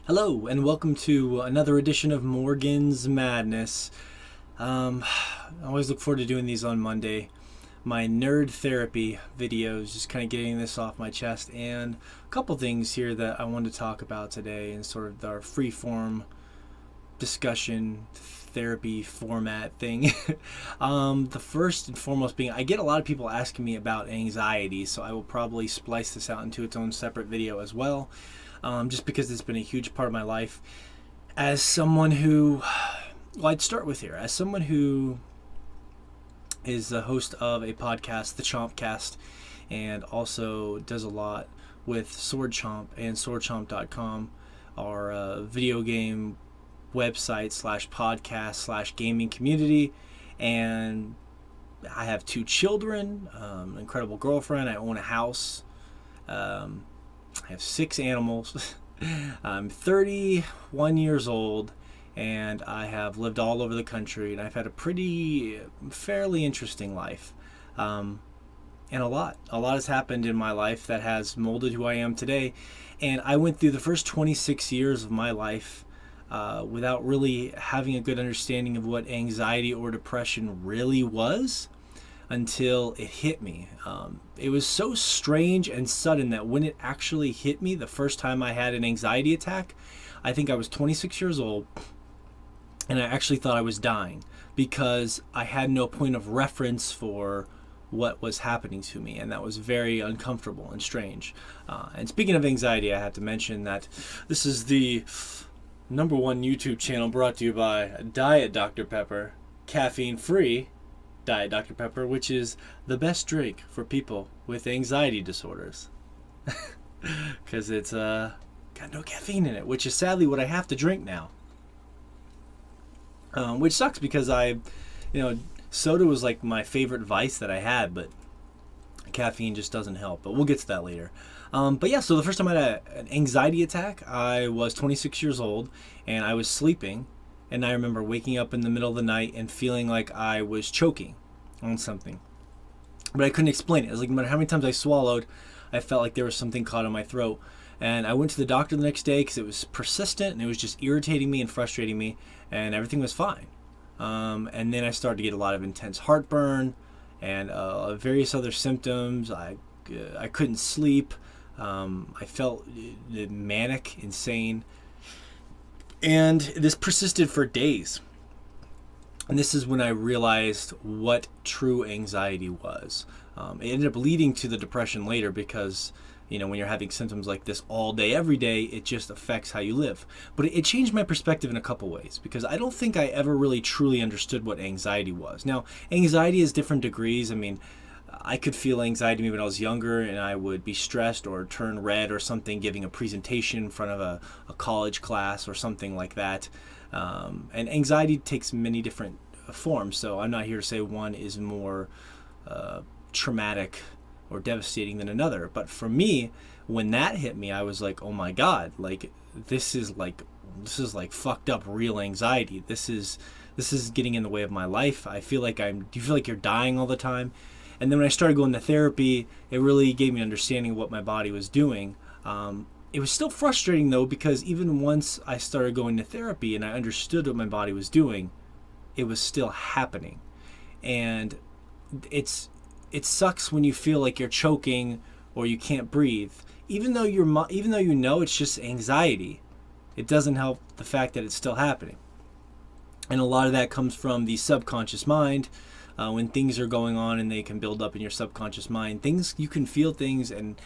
Hello, and welcome to another edition of Morgan's Madness. I always look forward to doing these on Monday. My nerd therapy videos, just kind of getting this off my chest, and a couple things here that I wanted to talk about today in sort of our free form discussion therapy format thing. The first and foremost being, I get a lot of people asking me about anxiety, so I will probably splice this out into its own separate video as well, just because it's been a huge part of my life. As someone who, well, I'd start with here, as someone who is the host of a podcast, The Chompcast, and also does a lot with Sword Chomp and swordchomp.com, our video game website slash podcast slash gaming community. And I have two children, an incredible girlfriend. I own a house. I have 6 animals. I'm 31 years old, and I have lived all over the country, and I've had a fairly interesting life. And a lot has happened in my life that has molded who I am today. And I went through the first 26 years of my life without really having a good understanding of what anxiety or depression really was until it hit me. It was so strange and sudden that when it actually hit me the first time I had an anxiety attack, I think I was 26 years old, and I actually thought I was dying because I had no point of reference for what was happening to me, and that was very uncomfortable and strange. And speaking of anxiety, I have to mention that this is the #1 YouTube channel brought to you by Diet Dr. Pepper, caffeine-free Diet Dr. Pepper, which is the best drink for people with anxiety disorders. Because it's got no caffeine in it, which is sadly what I have to drink now. Which sucks because soda was like my favorite vice that I had, but caffeine just doesn't help. But we'll get to that later. But yeah, so the first time I had an anxiety attack, I was 26 years old, and I was sleeping, and I remember waking up in the middle of the night and feeling like I was choking on something. But I couldn't explain it. It was like no matter how many times I swallowed, I felt like there was something caught in my throat. And I went to the doctor the next day because it was persistent, and it was just irritating me and frustrating me, and everything was fine. And then I started to get a lot of intense heartburn and various other symptoms. I couldn't sleep. I felt manic, insane. And this persisted for days. And this is when I realized what true anxiety was. It ended up leading to the depression later because, when you're having symptoms like this all day, every day, it just affects how you live. But it changed my perspective in a couple ways because I don't think I ever really truly understood what anxiety was. Now, anxiety is different degrees. I could feel anxiety maybe when I was younger, and I would be stressed or turn red or something giving a presentation in front of a college class or something like that. And anxiety takes many different forms, so I'm not here to say one is more traumatic or devastating than another. But for me, when that hit me, I was like, oh my God, like this is like fucked up real anxiety. This is getting in the way of my life. Do you feel like you're dying all the time? And then when I started going to therapy, it really gave me an understanding of what my body was doing. It was still frustrating though, because even once I started going to therapy and I understood what my body was doing, it was still happening. And it sucks when you feel like you're choking or you can't breathe. Even though it's just anxiety, it doesn't help the fact that it's still happening. And a lot of that comes from the subconscious mind. When things are going on and they can build up in your subconscious mind, you can feel things, and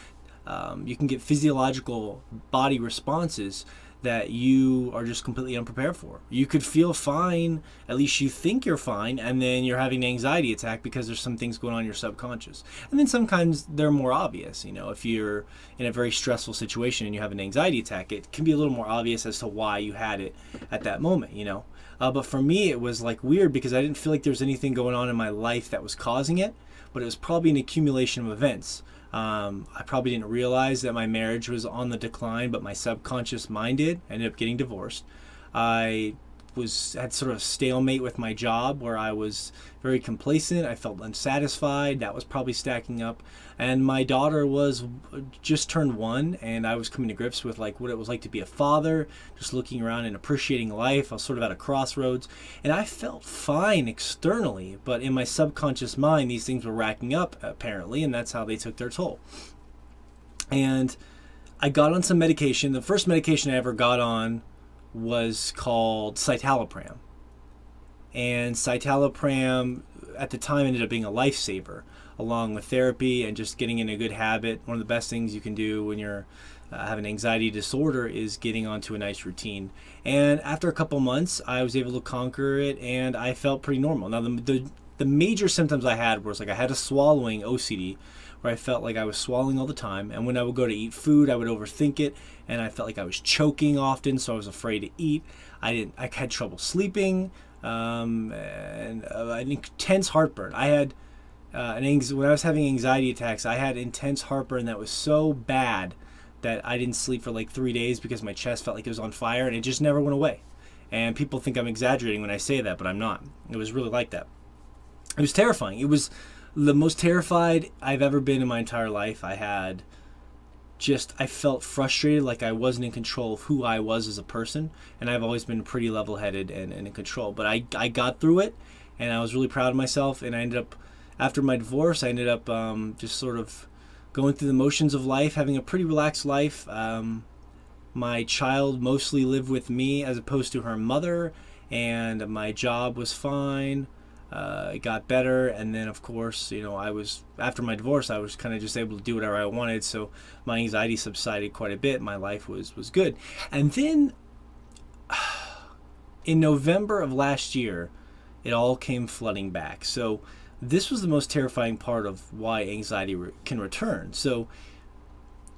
you can get physiological body responses that you are just completely unprepared for. You could feel fine, at least you think you're fine, and then you're having an anxiety attack because there's some things going on in your subconscious. And then sometimes they're more obvious. If you're in a very stressful situation and you have an anxiety attack, it can be a little more obvious as to why you had it at that moment, But for me, it was like weird because I didn't feel like there was anything going on in my life that was causing it, but it was probably an accumulation of events. I probably didn't realize that my marriage was on the decline, but my subconscious mind did. I ended up getting divorced. I had sort of a stalemate with my job where I was very complacent. I felt unsatisfied. That was probably stacking up. And my daughter was just turned 1, and I was coming to grips with like what it was like to be a father, just looking around and appreciating life. I was sort of at a crossroads, and I felt fine externally, but in my subconscious mind, these things were racking up apparently, and that's how they took their toll. And I got on some medication. The first medication I ever got on was called citalopram. And citalopram at the time ended up being a lifesaver, along with therapy and just getting in a good habit. One of the best things you can do when you're have an anxiety disorder is getting onto a nice routine. And after a couple months, I was able to conquer it, and I felt pretty normal. Now, the major symptoms I had was like I had a swallowing OCD, where I felt like I was swallowing all the time, and when I would go to eat food, I would overthink it, and I felt like I was choking often, so I was afraid to eat. I had trouble sleeping, and an intense heartburn. I had when I was having anxiety attacks, I had intense heartburn that was so bad that I didn't sleep for like 3 days because my chest felt like it was on fire, and it just never went away. And people think I'm exaggerating when I say that, but I'm not. It was really like that. It was terrifying. It was the most terrified I've ever been in my entire life. I felt frustrated, like I wasn't in control of who I was as a person, and I've always been pretty level-headed and in control. But I got through it, and I was really proud of myself, and I ended up, after my divorce, I ended up just sort of going through the motions of life, having a pretty relaxed life. My child mostly lived with me as opposed to her mother, and my job was fine. It got better, and then of course, after my divorce, I was kind of just able to do whatever I wanted, so my anxiety subsided quite a bit. My life was good. And then in November of last year, it all came flooding back. So this was the most terrifying part of why anxiety can return. So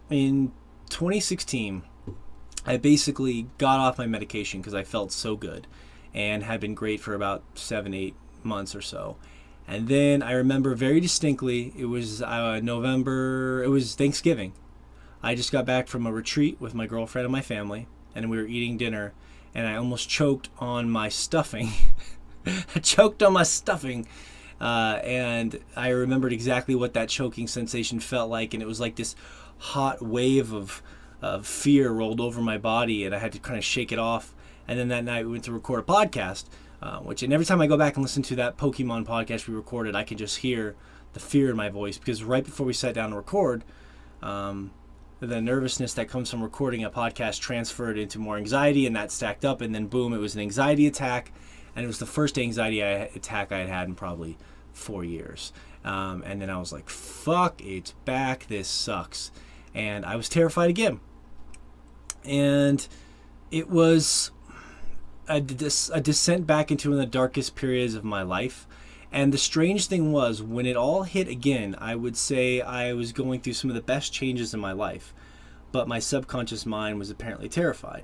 in 2016, I basically got off my medication because I felt so good and had been great for about 7-8 months or so. And then I remember very distinctly, it was November, it was Thanksgiving. I just got back from a retreat with my girlfriend and my family, and we were eating dinner, and I almost choked on my stuffing. I choked on my stuffing, and I remembered exactly what that choking sensation felt like, and it was like this hot wave of fear rolled over my body, and I had to kind of shake it off. And then that night we went to record a podcast, and every time I go back and listen to that Pokemon podcast we recorded, I can just hear the fear in my voice, because right before we sat down to record, the nervousness that comes from recording a podcast transferred into more anxiety, and that stacked up, and then boom, it was an anxiety attack, and it was the first anxiety attack I had had in probably 4 years. And then I was like, fuck, it's back, this sucks. And I was terrified again. And it was a descent back into one of the darkest periods of my life. And the strange thing was, when it all hit again, I would say I was going through some of the best changes in my life, but my subconscious mind was apparently terrified.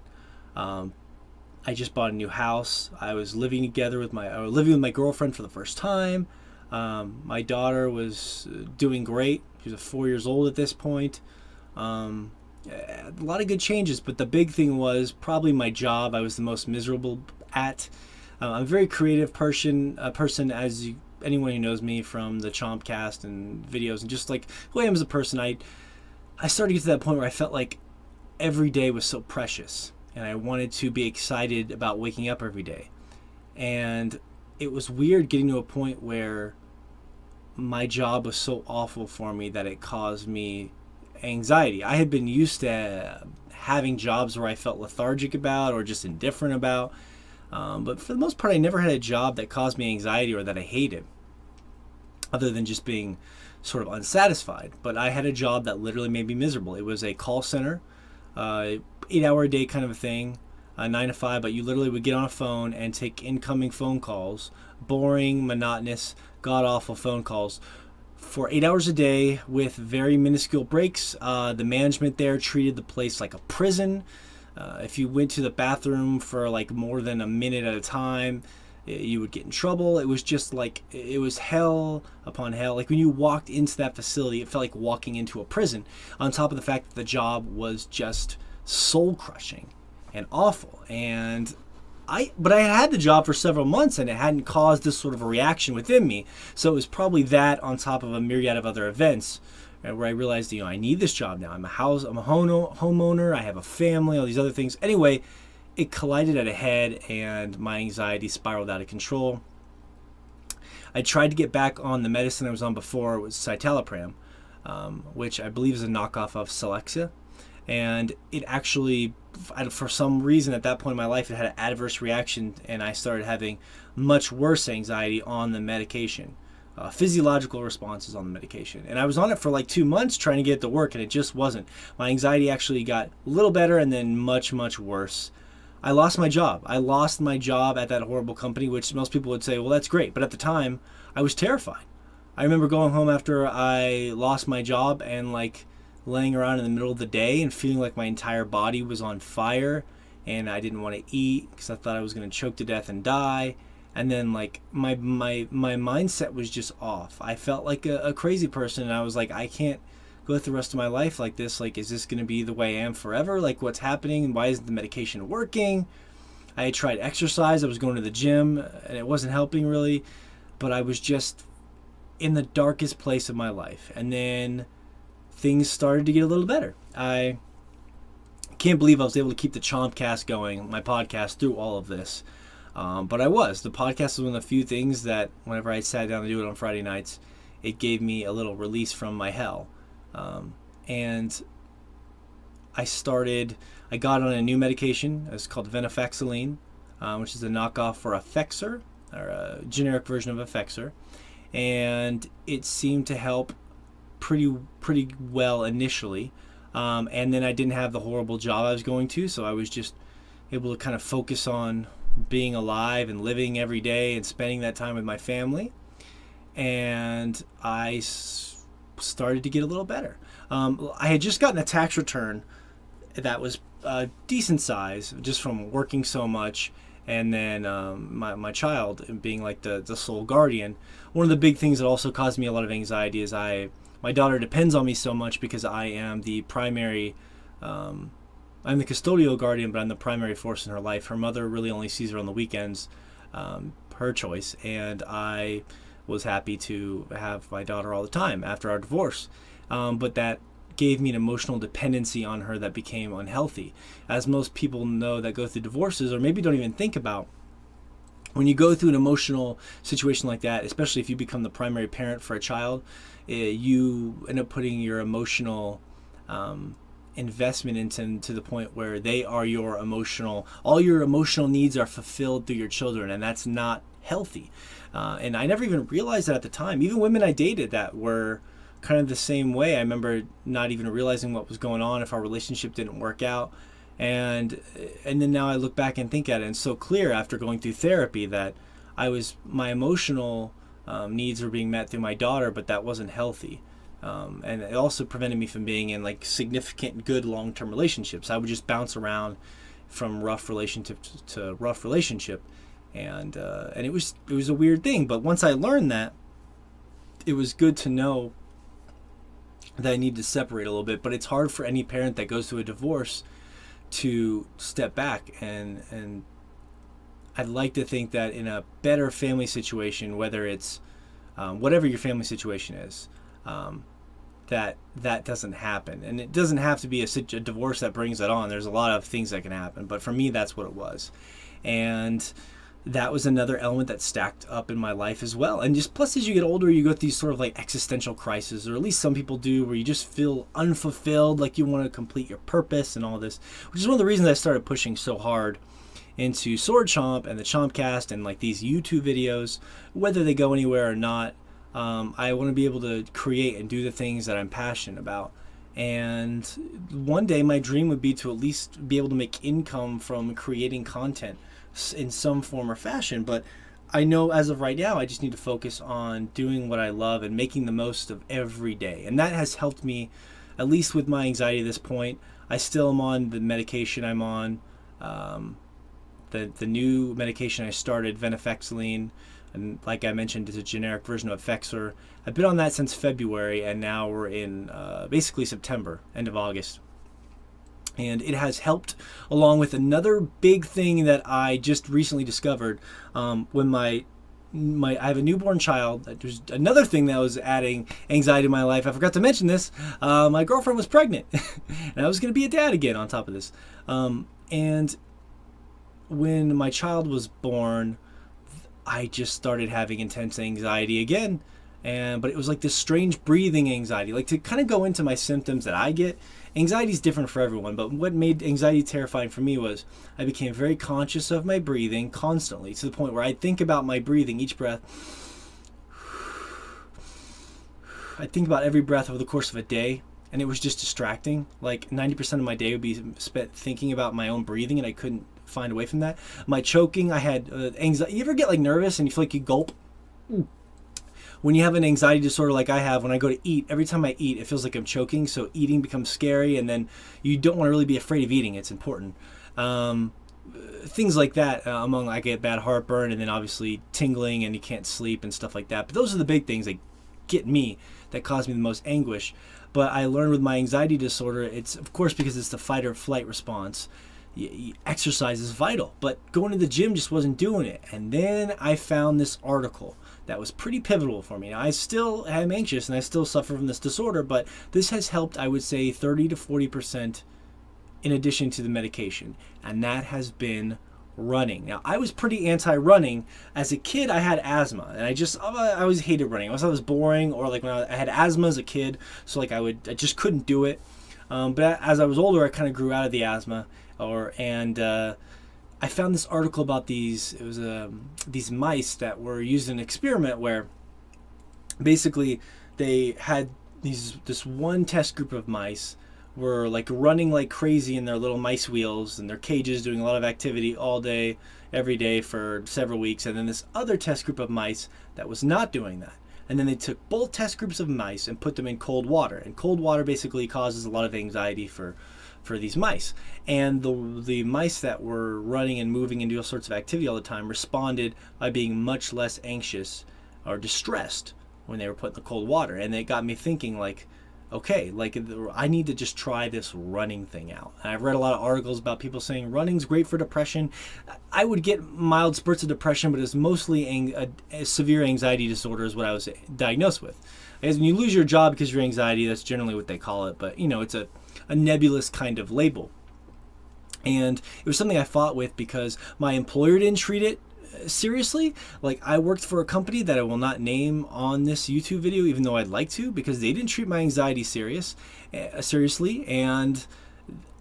I just bought a new house. I was living with my girlfriend for the first time. My daughter was doing great. She was 4 years old at this point. A lot of good changes, but the big thing was probably my job. I was the most miserable at. I'm a very creative person, as anyone who knows me from the Chompcast and videos, and just like who I am as a person. I started to get to that point where I felt like every day was so precious, and I wanted to be excited about waking up every day. And it was weird getting to a point where my job was so awful for me that it caused me anxiety. I had been used to having jobs where I felt lethargic about or just indifferent about, but for the most part I never had a job that caused me anxiety or that I hated, other than just being sort of unsatisfied. But I had a job that literally made me miserable. It was a call center, 8-hour a day kind of a thing, 9 to 5, but you literally would get on a phone and take incoming phone calls, boring, monotonous, god-awful phone calls for 8 hours a day with very minuscule breaks. The management there treated the place like a prison. If you went to the bathroom for like more than a minute at a time, you would get in trouble. It was just like, it was hell upon hell. Like when you walked into that facility, it felt like walking into a prison, on top of the fact that the job was just soul crushing and awful. And but I had the job for several months and it hadn't caused this sort of a reaction within me. So it was probably that on top of a myriad of other events where I realized, I need this job now. I'm a homeowner. I have a family, all these other things. Anyway, it collided at a head and my anxiety spiraled out of control. I tried to get back on the medicine I was on before. It was citalopram, which I believe is a knockoff of Celexa. And it actually, for some reason at that point in my life, it had an adverse reaction and I started having much worse anxiety on the medication. Physiological responses on the medication. And I was on it for like 2 months trying to get it to work and it just wasn't. My anxiety actually got a little better and then much, much worse. I lost my job. I lost my job at that horrible company, which most people would say, well, that's great. But at the time, I was terrified. I remember going home after I lost my job and like laying around in the middle of the day and feeling like my entire body was on fire and I didn't want to eat because I thought I was going to choke to death and die. And then like my mindset was just off. I felt like a crazy person and I was like, I can't go through the rest of my life like this. Like, is this going to be the way I am forever? Like, what's happening and why isn't the medication working? I had tried exercise. I was going to the gym and it wasn't helping really, but I was just in the darkest place of my life. And then things started to get a little better. I can't believe I was able to keep the Chompcast going, my podcast, through all of this. But I was. The podcast was one of the few things that whenever I sat down to do it on Friday nights, it gave me a little release from my hell. And I got on a new medication. It's called venlafaxine, which is a knockoff for Effexor, or a generic version of Effexor. And it seemed to help pretty well initially. And then I didn't have the horrible job I was going to, so I was just able to kind of focus on being alive and living every day and spending that time with my family. And I started to get a little better. I had just gotten a tax return that was a decent size just from working so much, and then my child being like the sole guardian. One of the big things that also caused me a lot of anxiety is my daughter depends on me so much because I am the primary I'm the custodial guardian, but I'm the primary force in her life. Her mother really only sees her on the weekends, her choice, and I was happy to have my daughter all the time after our divorce. But that gave me an emotional dependency on her that became unhealthy. As most people know that go through divorces, or maybe don't even think about, when you go through an emotional situation like that, especially if you become the primary parent for a child, you end up putting your emotional investment into to the point where they are all your emotional needs are fulfilled through your children, and that's not healthy. And I never even realized that at the time. Even women I dated that were kind of the same way. I remember not even realizing what was going on if our relationship didn't work out. And then now I look back and think at it, and it's so clear after going through therapy that my emotional needs were being met through my daughter, but that wasn't healthy. And it also prevented me from being in like significant good long-term relationships. I would just bounce around from rough relationship to rough relationship, and it was a weird thing. But once I learned that, it was good to know that I need to separate a little bit. But it's hard for any parent that goes through a divorce to step back, and I'd like to think that in a better family situation, whether it's whatever your family situation is, that doesn't happen. And it doesn't have to be a divorce that brings that on. There's a lot of things that can happen, but for me, that's what it was. And that was another element that stacked up in my life as well. And just plus, as you get older, you go through these sort of like existential crises, or at least some people do, where you just feel unfulfilled, like you want to complete your purpose and all this, which is one of the reasons I started pushing so hard into Sword Chomp and the Chompcast and like these YouTube videos, whether they go anywhere or not. I want to be able to create and do the things that I'm passionate about. And one day my dream would be to at least be able to make income from creating content in some form or fashion. But I know as of right now, I just need to focus on doing what I love and making the most of every day. And that has helped me, at least with my anxiety at this point. I still am on the medication I'm on. The new medication I started, venlafaxine, and like I mentioned, it's a generic version of Effexor. I've been on that since February, and now we're in basically September, end of August. And it has helped, along with another big thing that I just recently discovered. When my I have a newborn child. There's another thing that was adding anxiety in my life. I forgot to mention this. My girlfriend was pregnant, and I was going to be a dad again on top of this. And when my child was born, I just started having intense anxiety again. But it was like this strange breathing anxiety. Like, to kind of go into my symptoms that I get, anxiety is different for everyone, but what made anxiety terrifying for me was I became very conscious of my breathing constantly, to the point where I think about my breathing each breath. I think about every breath over the course of a day, and it was just distracting. Like 90% of my day would be spent thinking about my own breathing, and I couldn't find away from that. My choking, I had anxiety. You ever get like nervous and you feel like you gulp? When you have an anxiety disorder like I have, when I go to eat, every time I eat, it feels like I'm choking. So eating becomes scary, and then you don't want to really be afraid of eating. It's important. Things like that. I get bad heartburn, and then obviously tingling, and you can't sleep and stuff like that. But those are the big things that get me, that cause me the most anguish. But I learned with my anxiety disorder, it's of course because it's the fight or flight response. Exercise is vital, but going to the gym just wasn't doing it. And then I found this article that was pretty pivotal for me. Now, I still am anxious and I still suffer from this disorder, but this has helped, I would say, 30 to 40% in addition to the medication, and that has been running. Now, I was pretty anti-running. As a kid, I had asthma, and I always hated running. I was boring, or like when I had asthma as a kid, so like I just couldn't do it. But as I was older, I kind of grew out of the asthma, I found this article about these mice that were used in an experiment where basically they had this one test group of mice were like running like crazy in their little mice wheels and their cages, doing a lot of activity all day, every day for several weeks. And then this other test group of mice that was not doing that. And then they took both test groups of mice and put them in cold water. And cold water basically causes a lot of anxiety for these mice. And the mice that were running and moving and doing all sorts of activity all the time responded by being much less anxious or distressed when they were put in the cold water. And it got me thinking, like, okay, like I need to just try this running thing out. And I've read a lot of articles about people saying running's great for depression. I would get mild spurts of depression, but it's mostly a severe anxiety disorder is what I was diagnosed with. As when you lose your job because of your anxiety, that's generally what they call it. But, it's a nebulous kind of label. And it was something I fought with because my employer didn't treat it seriously. Like, I worked for a company that I will not name on this YouTube video, even though I'd like to, because they didn't treat my anxiety seriously, and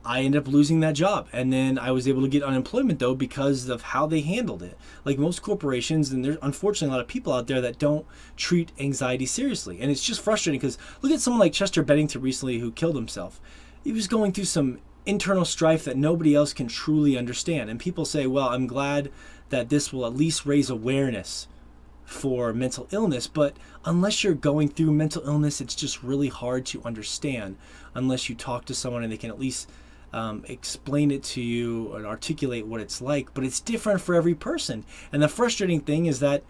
I ended up losing that job. And then I was able to get unemployment, though, because of how they handled it. Like most corporations, and there's unfortunately a lot of people out there that don't treat anxiety seriously. And it's just frustrating because look at someone like Chester Bennington recently who killed himself. He was going through some internal strife that nobody else can truly understand. And people say, well, I'm glad that this will at least raise awareness for mental illness. But unless you're going through mental illness, it's just really hard to understand unless you talk to someone and they can at least explain it to you and articulate what it's like. But it's different for every person. And the frustrating thing is that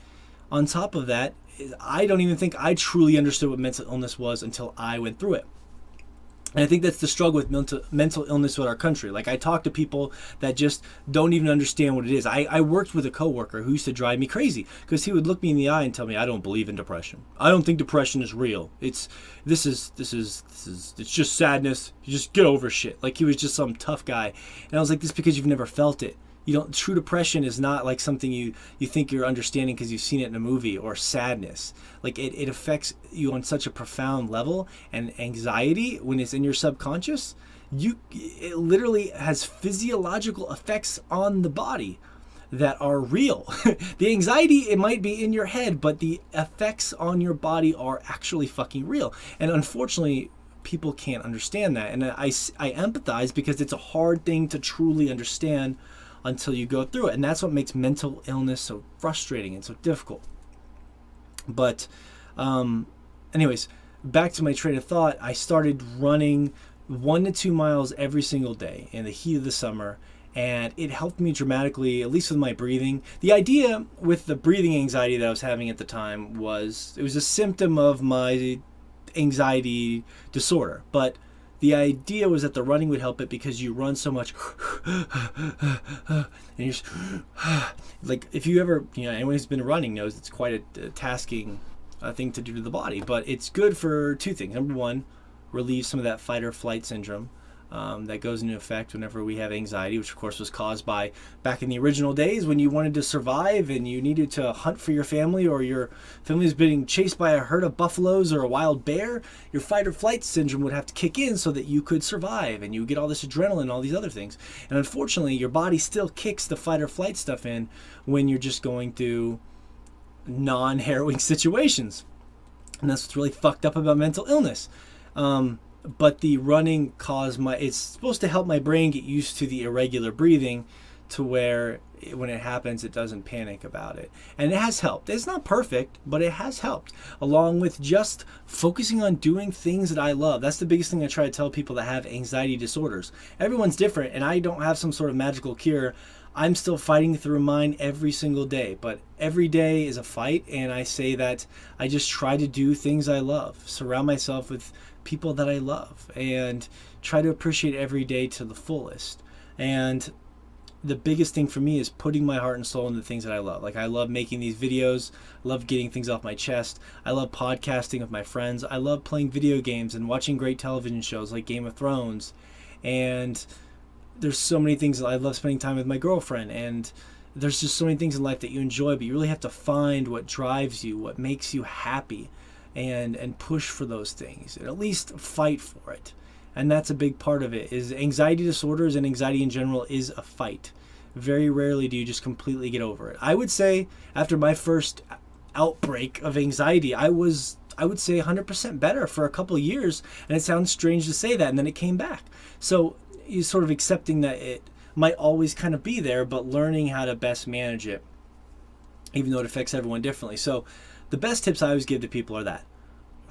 on top of that, I don't even think I truly understood what mental illness was until I went through it. And I think that's the struggle with mental illness with our country. Like, I talk to people that just don't even understand what it is. I worked with a coworker who used to drive me crazy because he would look me in the eye and tell me, I don't believe in depression. I don't think depression is real. It's just sadness. You just get over shit. Like, he was just some tough guy. And I was like, this is because you've never felt it. True depression is not like something you think you're understanding because you've seen it in a movie, or sadness. Like, it affects you on such a profound level. And anxiety, when it's in your subconscious, it literally has physiological effects on the body that are real. The anxiety, it might be in your head, but the effects on your body are actually fucking real. And unfortunately, people can't understand that. And I empathize because it's a hard thing to truly understand until you go through it. And that's what makes mental illness so frustrating and so difficult. But anyways, back to my train of thought. I started running 1 to 2 miles every single day in the heat of the summer, and it helped me dramatically, at least with my breathing. The idea with the breathing anxiety that I was having at the time was, it was a symptom of my anxiety disorder, but the idea was that the running would help it because you run so much and you're just, like, if you ever, anyone who's been running knows it's quite a tasking thing to do to the body, but it's good for two things. Number one, relieve some of that fight or flight syndrome that goes into effect whenever we have anxiety, which of course was caused by back in the original days when you wanted to survive and you needed to hunt for your family, or your family was being chased by a herd of buffaloes or a wild bear. Your fight or flight syndrome would have to kick in so that you could survive, and you get all this adrenaline, all these other things. And unfortunately, your body still kicks the fight or flight stuff in when you're just going through non-harrowing situations. And that's what's really fucked up about mental illness. But the running it's supposed to help my brain get used to the irregular breathing, to where when it happens, it doesn't panic about it. And it has helped. It's not perfect, but it has helped, along with just focusing on doing things that I love. That's the biggest thing I try to tell people that have anxiety disorders. Everyone's different, and I don't have some sort of magical cure. I'm still fighting through mine every single day, but every day is a fight, and I say that I just try to do things I love, surround myself with people that I love, and try to appreciate every day to the fullest. And the biggest thing for me is putting my heart and soul into the things that I love. Like, I love making these videos, I love getting things off my chest, I love podcasting with my friends, I love playing video games and watching great television shows like Game of Thrones, and there's so many things. I love spending time with my girlfriend, and there's just so many things in life that you enjoy, but you really have to find what drives you, what makes you happy, and push for those things, and at least fight for it. And that's a big part of it. Is anxiety disorders, and anxiety in general is a fight. Very rarely do you just completely get over it. I would say after my first outbreak of anxiety, I would say 100% better for a couple of years, and it sounds strange to say that, and then it came back. So you sort of accepting that it might always kind of be there, but learning how to best manage it, even though it affects everyone differently. So the best tips I always give to people are that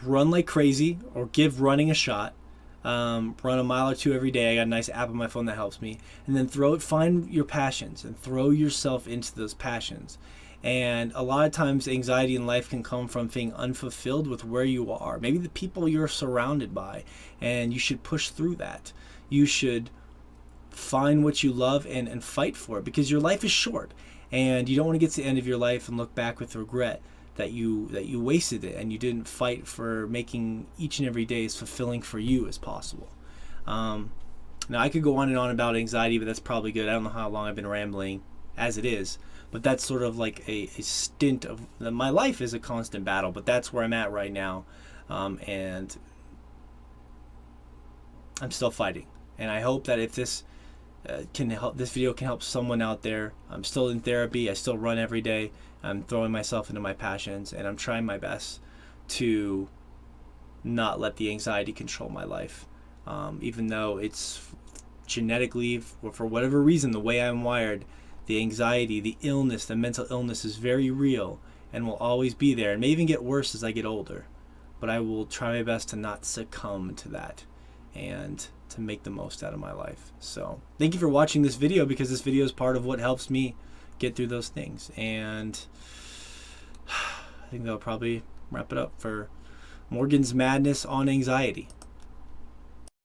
run like crazy, or give running a shot. Run a mile or two every day. I got a nice app on my phone that helps me. And then find your passions and throw yourself into those passions. And a lot of times anxiety in life can come from feeling unfulfilled with where you are, maybe the people you're surrounded by, and you should push through that. You should find what you love and fight for it, because your life is short, and you don't want to get to the end of your life and look back with regret that you wasted it and you didn't fight for making each and every day as fulfilling for you as possible. Now, I could go on and on about anxiety, but that's probably good. I don't know how long I've been rambling as it is, but that's sort of like a stint of my life is a constant battle, but that's where I'm at right now, and I'm still fighting. And I hope that if this video can help someone out there. I'm still in therapy. I still run every day. I'm throwing myself into my passions, and I'm trying my best to not let the anxiety control my life. Even though it's genetically, for whatever reason, the way I'm wired, the anxiety, the illness, the mental illness is very real and will always be there. It may even get worse as I get older, but I will try my best to not succumb to that and to make the most out of my life. So thank you for watching this video, because this video is part of what helps me get through those things. And I think that'll probably wrap it up for Morgan's Madness on anxiety.